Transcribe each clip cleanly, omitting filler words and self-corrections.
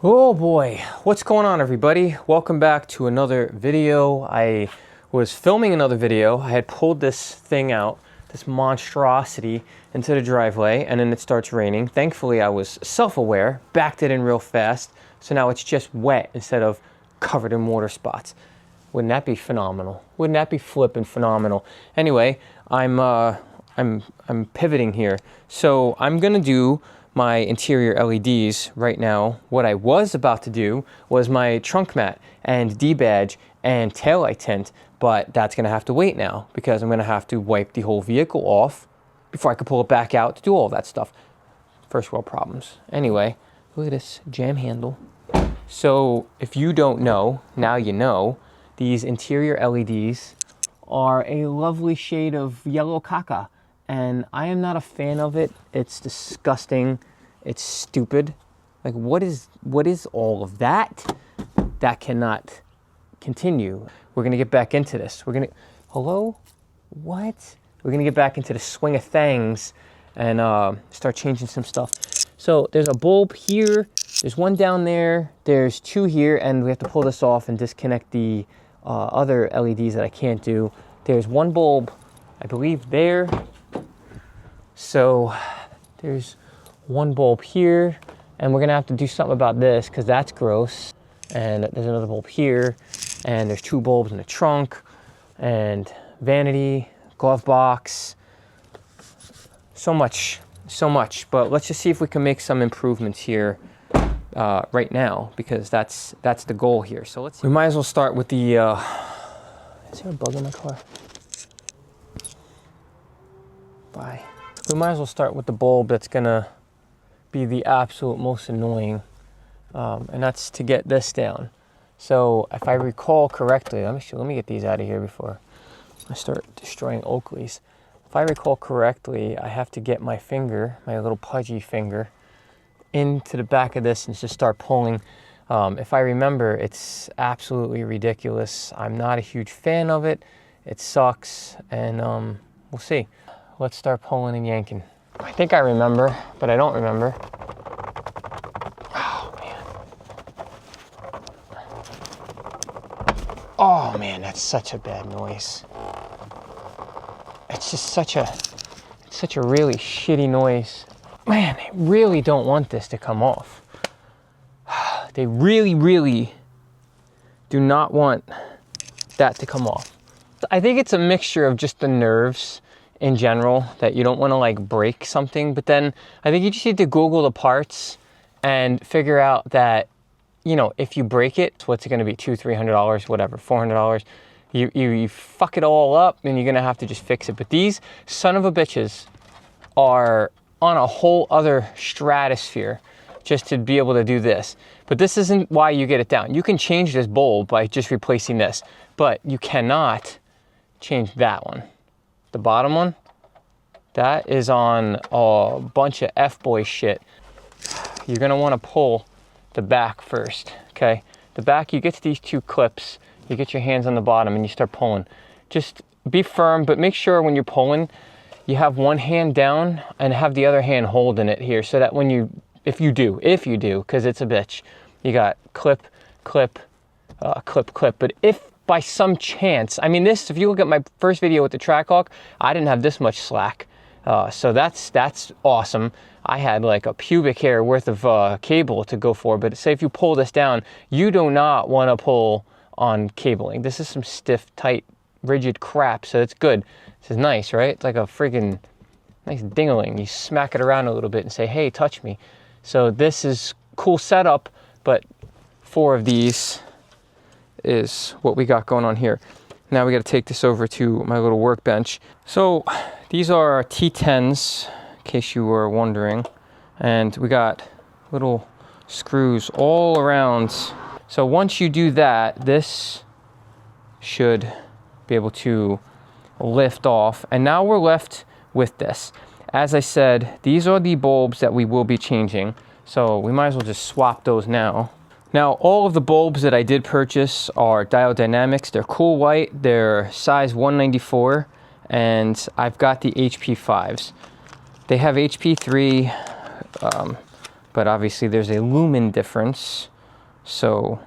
Oh boy, what's going on everybody? Welcome back to another video. I was filming another video. I had pulled this thing out, this monstrosity, into the driveway, and then it starts raining. Thankfully I was self-aware, backed it in real fast, so now it's just wet instead of covered in water spots. Wouldn't that be phenomenal? Wouldn't that be flippin' phenomenal? Anyway, I'm pivoting here. So I'm gonna do my interior LEDs right now. What I was about to do was my trunk mat and D-badge and taillight tint, but that's gonna have to wait now because I'm gonna have to wipe the whole vehicle off before I can pull it back out to do all that stuff. First world problems. Anyway, look at this jam handle. So if you don't know, now you know, these interior LEDs are a lovely shade of yellow caca. And I am not a fan of it. It's disgusting. It's stupid. Like, what is all of that? That cannot continue. We're gonna get back into this. Hello? What? We're gonna get back into the swing of things and start changing some stuff. So there's a bulb here. There's one down there. There's two here, and we have to pull this off and disconnect the other LEDs that I can't do. There's one bulb, I believe, there. So there's one bulb here, and we're gonna have to do something about this because that's gross. And there's another bulb here, and there's two bulbs in the trunk, and vanity, glove box. So much. But let's just see if we can make some improvements here right now, because that's the goal here. So we might as well start with the. Is there a bug in my car? Bye. We might as well start with the bulb that's gonna be the absolute most annoying, and that's to get this down. So if I recall correctly, let me get these out of here before I start destroying Oakleys. If I recall correctly, I have to get my finger, my little pudgy finger, into the back of this and just start pulling. If I remember, it's absolutely ridiculous. I'm not a huge fan of it. It sucks, and we'll see. Let's start pulling and yanking. I think I remember, but I don't remember. Oh, man. Oh, man, that's such a bad noise. It's just such a really shitty noise. Man, they really don't want this to come off. They really, really do not want that to come off. I think it's a mixture of just the nerves in general, that you don't want to like break something, but then I think you just need to Google the parts and figure out that, you know, if you break it, what's it going to be, $200-300, whatever, $400, you fuck it all up and you're going to have to just fix it. But these son of a bitches are on a whole other stratosphere just to be able to do this. But this isn't why you get it down. You can change this bulb by just replacing this, but you cannot change that one. The bottom one, that is on a bunch of F-boy shit. You're gonna wanna pull the back first, okay? The back, you get to these two clips, you get your hands on the bottom and you start pulling. Just be firm, but make sure when you're pulling, you have one hand down and have the other hand holding it here, so that when if you do, because it's a bitch, you got clip, clip, clip, clip. But if by some chance, I mean this, if you look at my first video with the Trackhawk, I didn't have this much slack. So that's awesome. I had like a pubic hair worth of cable to go for, but say if you pull this down, you do not want to pull on cabling. This is some stiff, tight, rigid crap, so it's good. This is nice, right? It's like a friggin' nice ding-a-ling. You smack it around a little bit and say, hey, touch me. So this is cool setup, but 4 of these is what we got going on here. Now we got to take this over to my little workbench. So these are T10s, in case you were wondering, and we got little screws all around. So once you do that, this should be able to lift off, and now we're left with this. As I said, these are the bulbs that we will be changing, so we might as well just swap those now. Now, all of the bulbs that I did purchase are Dial Dynamics. They're cool white, they're size 194, and I've got the HP5s. They have HP3, but obviously there's a lumen difference. So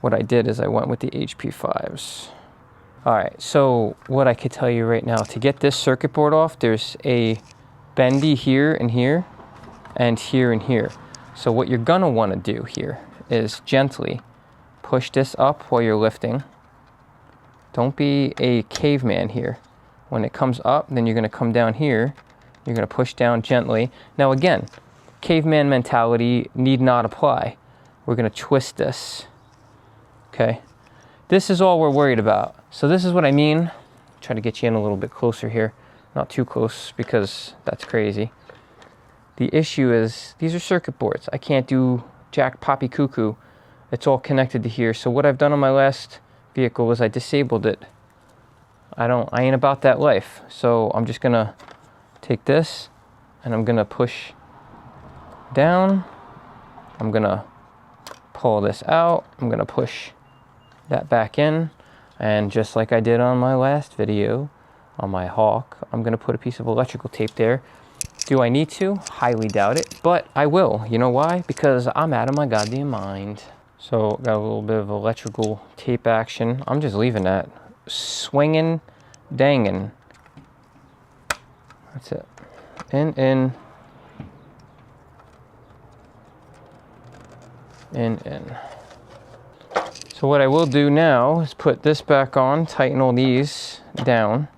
what I did is I went with the HP5s. All right, so what I could tell you right now, to get this circuit board off, there's a bendy here and here, and here and here. So what you're gonna wanna do here is gently push this up while you're lifting. Don't be a caveman here. When it comes up, then you're gonna come down here. You're gonna push down gently. Now again, caveman mentality need not apply. We're gonna twist this, okay? This is all we're worried about. So this is what I mean. Try to get you in a little bit closer here. Not too close because that's crazy. The issue is these are circuit boards. I can't do jack poppy cuckoo. It's all connected to here. So what I've done on my last vehicle is I disabled it. I ain't about that life. So I'm just gonna take this and I'm gonna push down. I'm gonna pull this out. I'm gonna push that back in. And just like I did on my last video, on my Hawk, I'm gonna put a piece of electrical tape there. Do I need to? Highly doubt it, but I will. You know why? Because I'm out of my goddamn mind. So got a little bit of electrical tape action. I'm just leaving that. Swinging, danging. That's it. In. So what I will do now is put this back on, tighten all these down,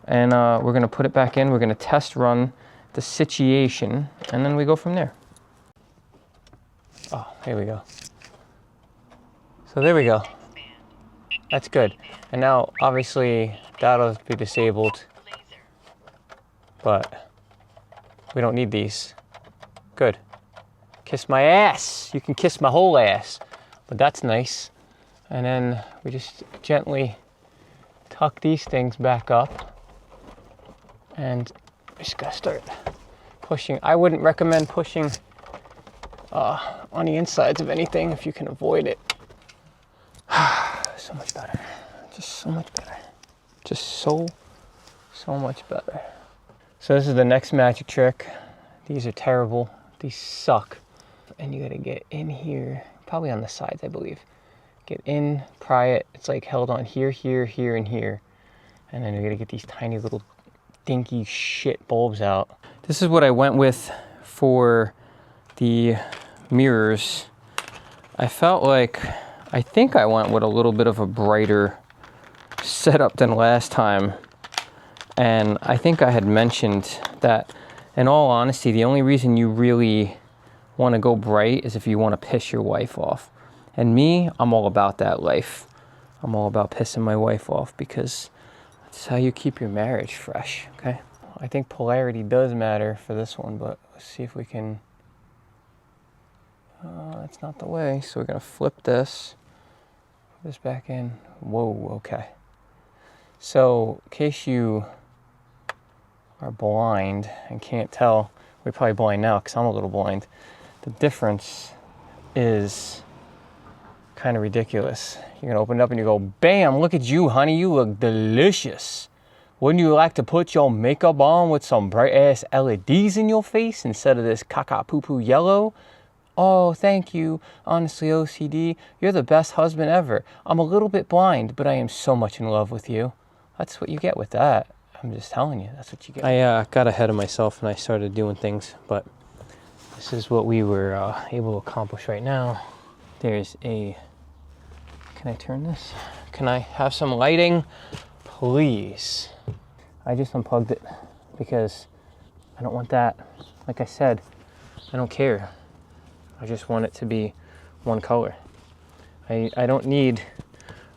and we're gonna put it back in. We're gonna test run the situation, and then we go from there. Oh, here we go. So there we go. That's good. And now, obviously, that'll be disabled, but we don't need these. Good. Kiss my ass. You can kiss my whole ass, but that's nice. And then we just gently tuck these things back up, and we just gotta start pushing. I wouldn't recommend pushing on the insides of anything if you can avoid it. So much better. Just so much better. Just so much better. So this is the next magic trick. These are terrible. These suck. And you gotta get in here, probably on the sides, I believe. Get in, pry it. It's like held on here, here, here, and here. And then you're gonna get these tiny little dinky shit bulbs out. This is what I went with for the mirrors. I felt like, I think I went with a little bit of a brighter setup than last time. And I think I had mentioned that, in all honesty, the only reason you really want to go bright is if you want to piss your wife off. And me, I'm all about that life. I'm all about pissing my wife off because that's how you keep your marriage fresh, okay? I think polarity does matter for this one, but let's see if we can... that's not the way, so we're gonna flip this. Put this back in. Whoa, okay. So, in case you are blind and can't tell, we're probably blind now because I'm a little blind. The difference is kind of ridiculous. You're gonna open it up and you go, bam, look at you, honey, you look delicious. Wouldn't you like to put your makeup on with some bright ass LEDs in your face instead of this caca poo poo yellow? Oh, thank you. Honestly, OCD, you're the best husband ever. I'm a little bit blind, but I am so much in love with you. That's what you get with that. I'm just telling you, that's what you get. I got ahead of myself and I started doing things, but this is what we were able to accomplish right now. There's a, can I turn this? Can I have some lighting? Please. I just unplugged it because I don't want that. Like I said, I don't care. I just want it to be one color. I don't need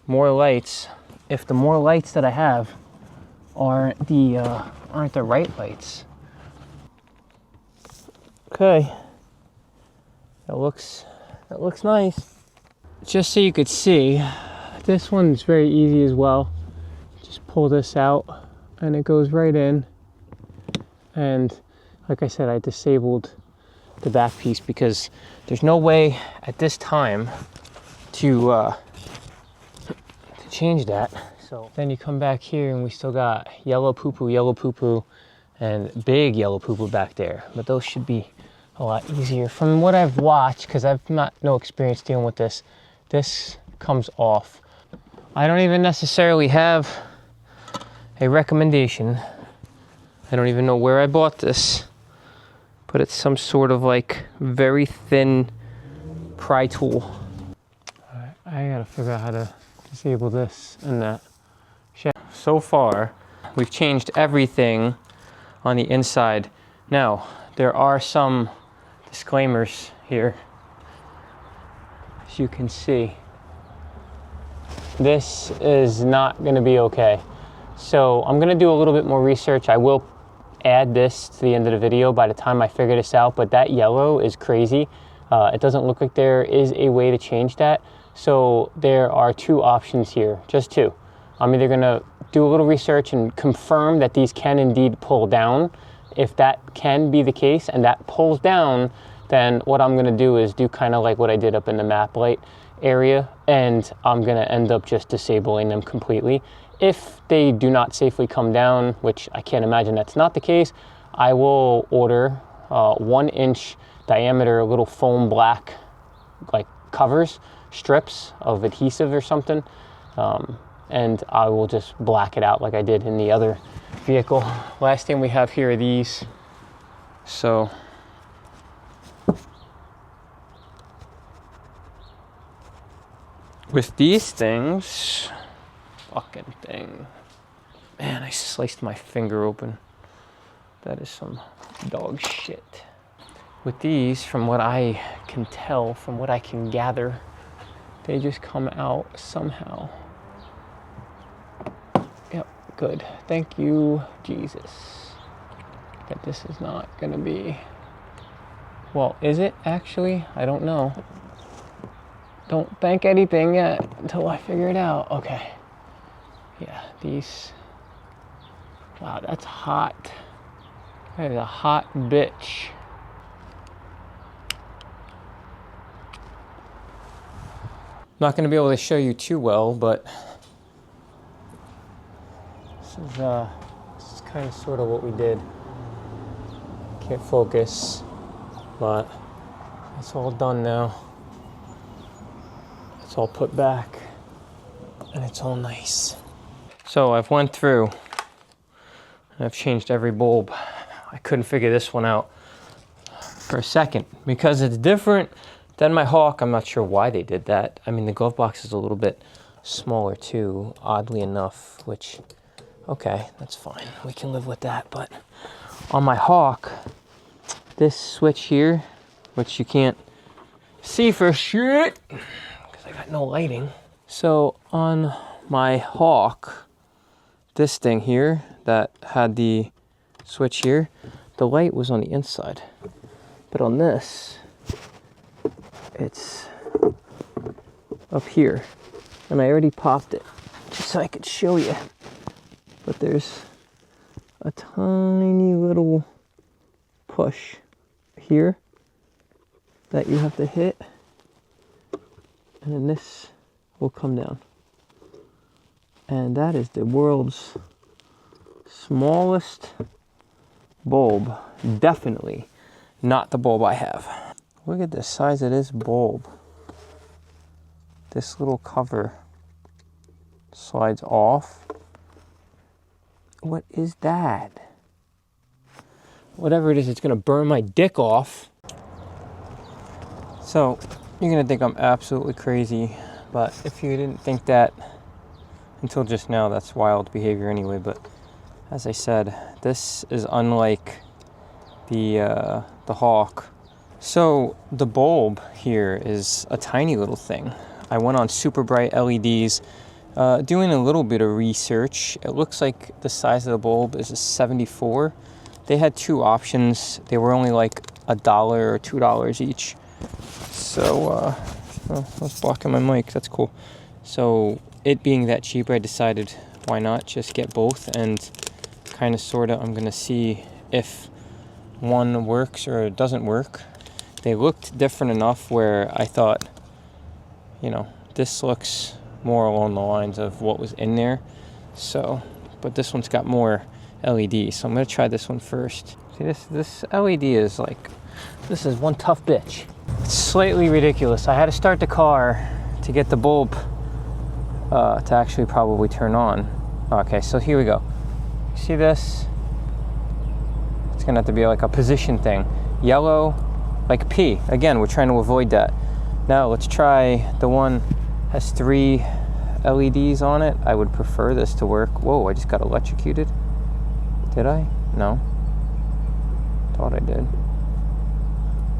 more lights if the more lights that I have aren't the right lights. Okay, that looks nice. Just so you could see, this one's very easy as well. Just pull this out and it goes right in. And like I said, I disabled the back piece because there's no way at this time to change that. So then you come back here and we still got yellow poo-poo, and big yellow poo-poo back there. But those should be a lot easier. From what I've watched, because I've no experience dealing with this, this comes off. I don't even necessarily have a recommendation. I don't even know where I bought this, but it's some sort of like very thin pry tool. All right, I gotta figure out how to disable this and that. So far, we've changed everything on the inside. Now, there are some disclaimers here. As you can see, this is not gonna be okay. So I'm gonna do a little bit more research. I will add this to the end of the video by the time I figure this out, but that yellow is crazy. It doesn't look like there is a way to change that. So there are two options here, just two. I'm either gonna do a little research and confirm that these can indeed pull down. If that can be the case and that pulls down, then what I'm gonna do is do kind of like what I did up in the map light area, and I'm gonna end up just disabling them completely. If they do not safely come down, which I can't imagine that's not the case, I will order 1 inch diameter little foam black like covers, strips of adhesive or something, and I will just black it out like I did in the other vehicle. Last thing we have here are these. So with these things, fucking thing. Man, I sliced my finger open. That is some dog shit. With these, from what I can tell, from what I can gather, they just come out somehow. Yep, good. Thank you, Jesus. That this is not gonna be... Well, is it actually? I don't know. Don't think anything yet until I figure it out. Okay. Yeah, these... Wow, that's hot. That is a hot bitch. Not going to be able to show you too well, but this is kind of sort of what we did. Can't focus, but it's all done now. It's all put back, and it's all nice. So I've went through, and I've changed every bulb. I couldn't figure this one out for a second because it's different than my Hawk. I'm not sure why they did that. I mean, the glove box is a little bit smaller too, oddly enough, which, okay, that's fine. We can live with that. But on my Hawk, this switch here, which you can't see for shit because I got no lighting. So on my Hawk, this thing here that had the switch here, the light was on the inside. But on this, it's up here. And I already popped it just so I could show you. But there's a tiny little push here that you have to hit. And then this will come down. And that is the world's smallest bulb. Definitely not the bulb I have. Look at the size of this bulb. This little cover slides off. What is that? Whatever it is, it's gonna burn my dick off. So you're gonna think I'm absolutely crazy, but if you didn't think that until just now, that's wild behavior anyway. But as I said, this is unlike the Hawk. So the bulb here is a tiny little thing. I went on super bright LEDs, doing a little bit of research. It looks like the size of the bulb is a 74. They had two options. They were only like $1 or $2 each. So, oh, I was blocking my mic. That's cool. So it being that cheap, I decided why not just get both, and kind of sort of I'm gonna see if one works or it doesn't work. They looked different enough where I thought, you know, this looks more along the lines of what was in there. So, but this one's got more LED, so I'm gonna try this one first. See, this LED is like, this is one tough bitch. It's slightly ridiculous. I had to start the car to get the bulb to actually probably turn on. Okay, so here we go. See this? It's gonna have to be like a position thing. Yellow, like P. Again, we're trying to avoid that. Now let's try the one has 3 LEDs on it. I would prefer this to work. Whoa, I just got electrocuted. Did I? No. Thought I did.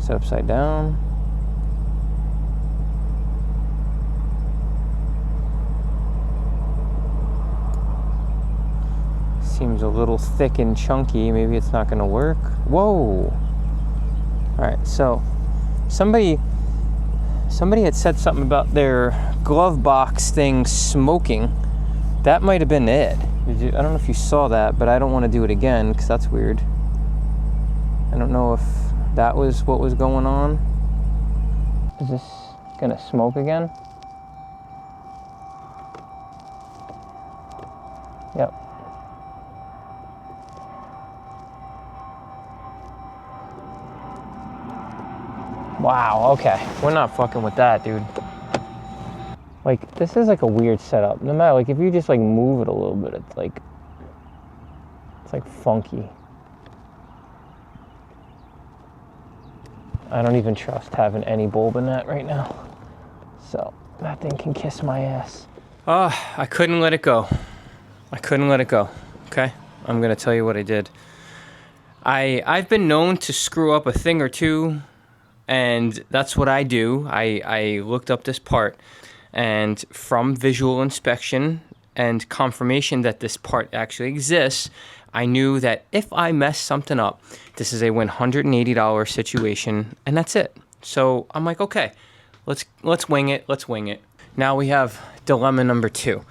Set upside down. Seems a little thick and chunky. Maybe it's not gonna work. Whoa. All right, so somebody had said something about their glove box thing smoking. That might have been it. I don't know if you saw that, but I don't want to do it again because that's weird. I don't know if that was what was going on. Is this gonna smoke again? Yep. Wow, okay. We're not fucking with that, dude. Like, this is like a weird setup. No matter, like, if you just like move it a little bit, it's like funky. I don't even trust having any bulb in that right now. So, that thing can kiss my ass. I couldn't let it go. I couldn't let it go, okay? I'm gonna tell you what I did. I've been known to screw up a thing or two, and that's what I do. I looked up this part, and from visual inspection and confirmation that this part actually exists, I knew that if I mess something up, this is a $180 situation, and that's it. So I'm like, okay, let's wing it. Let's wing it. Now we have dilemma number 2.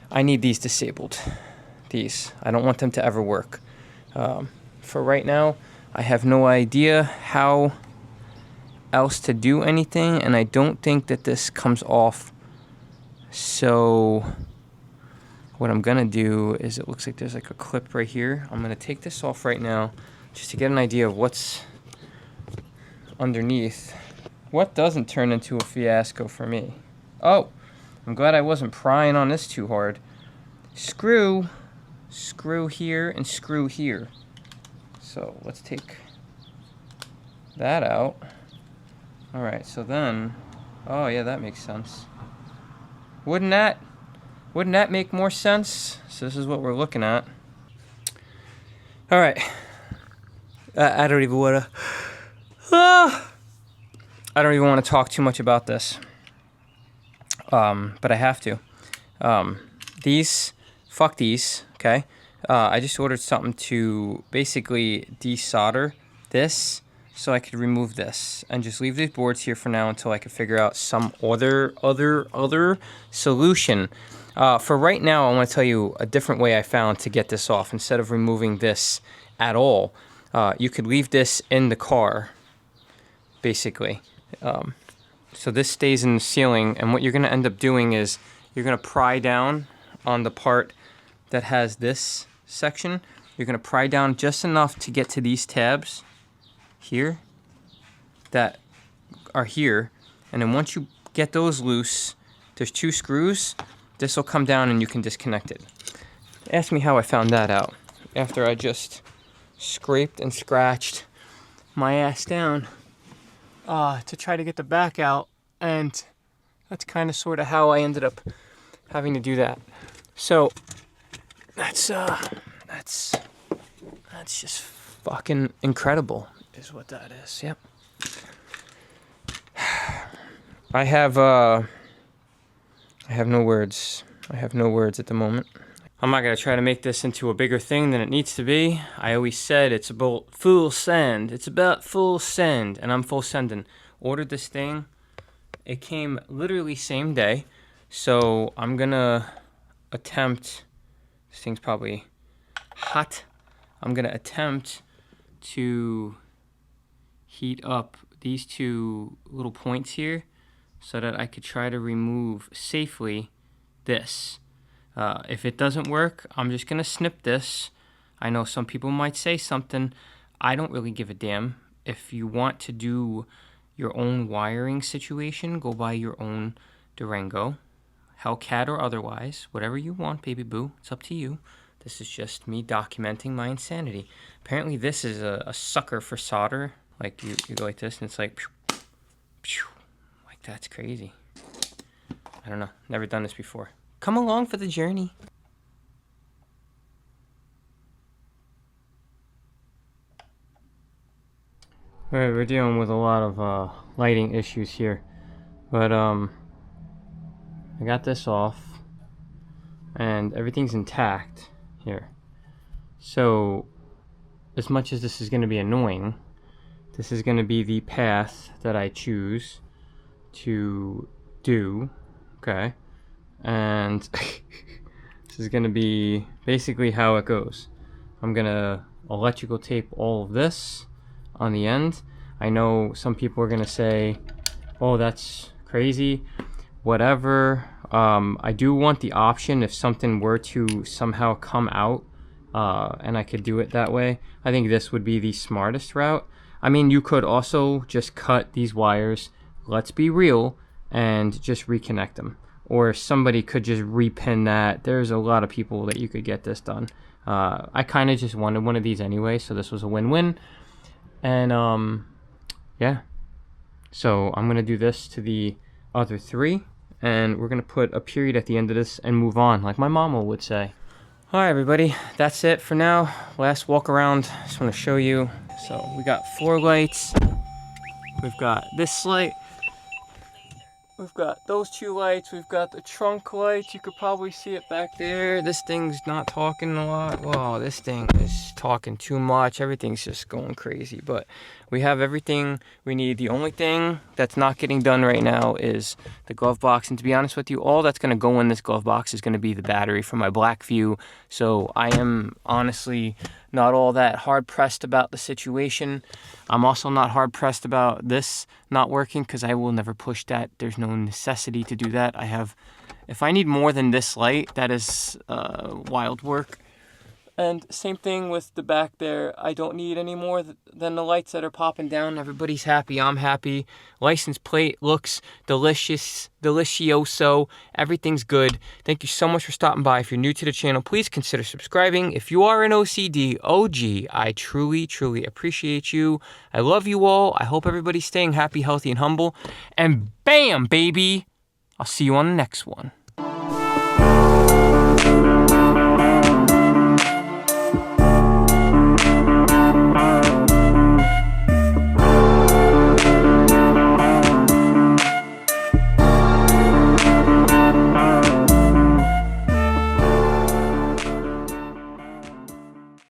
I need these disabled. These. I don't want them to ever work. For right now, I have no idea how else to do anything, and I don't think that this comes off. So what I'm gonna do is, it looks like there's like a clip right here. I'm gonna take this off right now just to get an idea of what's underneath. What doesn't turn into a fiasco for me? Oh, I'm glad I wasn't prying on this too hard. Screw here, and screw here. So let's take that out. All right, so then, oh yeah, that makes sense. Wouldn't that make more sense? So this is what we're looking at. All right. I don't even want to talk too much about this. But I have to. Fuck these, okay? I just ordered something to basically desolder this so I could remove this and just leave these boards here for now until I can figure out some other solution. For right now, I want to tell you a different way I found to get this off. Instead of removing this at all, you could leave this in the car, basically. So this stays in the ceiling, and what you're going to end up doing is you're going to pry down on the part that has this section. You're going to pry down just enough to get to these tabs here that are here, and then once you get those loose, there's 2 screws. This will come down and you can disconnect it. Ask me how I found that out after I just scraped and scratched my ass down to try to get the back out, and that's kind of sort of how I ended up having to do that. So that's just fucking incredible is what that is. Yep. I have no words. I have no words at the moment. I'm not going to try to make this into a bigger thing than it needs to be. I always said it's about full send. It's about full send, and I'm full sending. Ordered this thing. It came literally same day. So I'm going to attempt, this thing's probably hot. I'm going to attempt to heat up these 2 little points here so that I could try to remove safely this. If it doesn't work, I'm just gonna snip this. I know some people might say something. I don't really give a damn. If you want to do your own wiring situation, go buy your own Durango, Hellcat or otherwise, whatever you want, baby boo. It's up to you. This is just me documenting my insanity. Apparently this is a sucker for solder. Like you go like this and it's like, pew, pew, like that's crazy. I don't know, never done this before. Come along for the journey. All right, we're dealing with a lot of lighting issues here, but I got this off and everything's intact here. So as much as this is going to be annoying, this is going to be the path that I choose to do, okay? And this is going to be basically how it goes. I'm going to electrical tape all of this on the end. I know some people are going to say, oh, that's crazy, whatever. I do want the option if something were to somehow come out and I could do it that way. I think this would be the smartest route. I mean, you could also just cut these wires, let's be real, and just reconnect them. Or somebody could just repin that. There's a lot of people that you could get this done. I kind of just wanted one of these anyway, so this was a win-win. And yeah, so I'm gonna do this to the other three, and we're gonna put a period at the end of this and move on, like my mama would say. All right, everybody, that's it for now. Last walk around, just want to show you. So we got 4 lights. We've got this light. We've got those 2 lights. We've got the trunk lights. You could probably see it back there. This thing's not talking a lot. Whoa, this thing is talking too much. Everything's just going crazy. But we have everything we need. The only thing that's not getting done right now is the glove box. And to be honest with you, all that's going to go in this glove box is going to be the battery from my Blackview. So I am honestly not all that hard pressed about the situation. I'm also not hard pressed about this not working because I will never push that. There's no necessity to do that. If I need more than this light, that is wild work. And same thing with the back there. I don't need any more than the lights that are popping down. Everybody's happy. I'm happy. License plate looks delicious, delicioso. Everything's good. Thank you so much for stopping by. If you're new to the channel, please consider subscribing. If you are an OCD OG, I truly, truly appreciate you. I love you all. I hope everybody's staying happy, healthy, and humble. And bam, baby, I'll see you on the next one.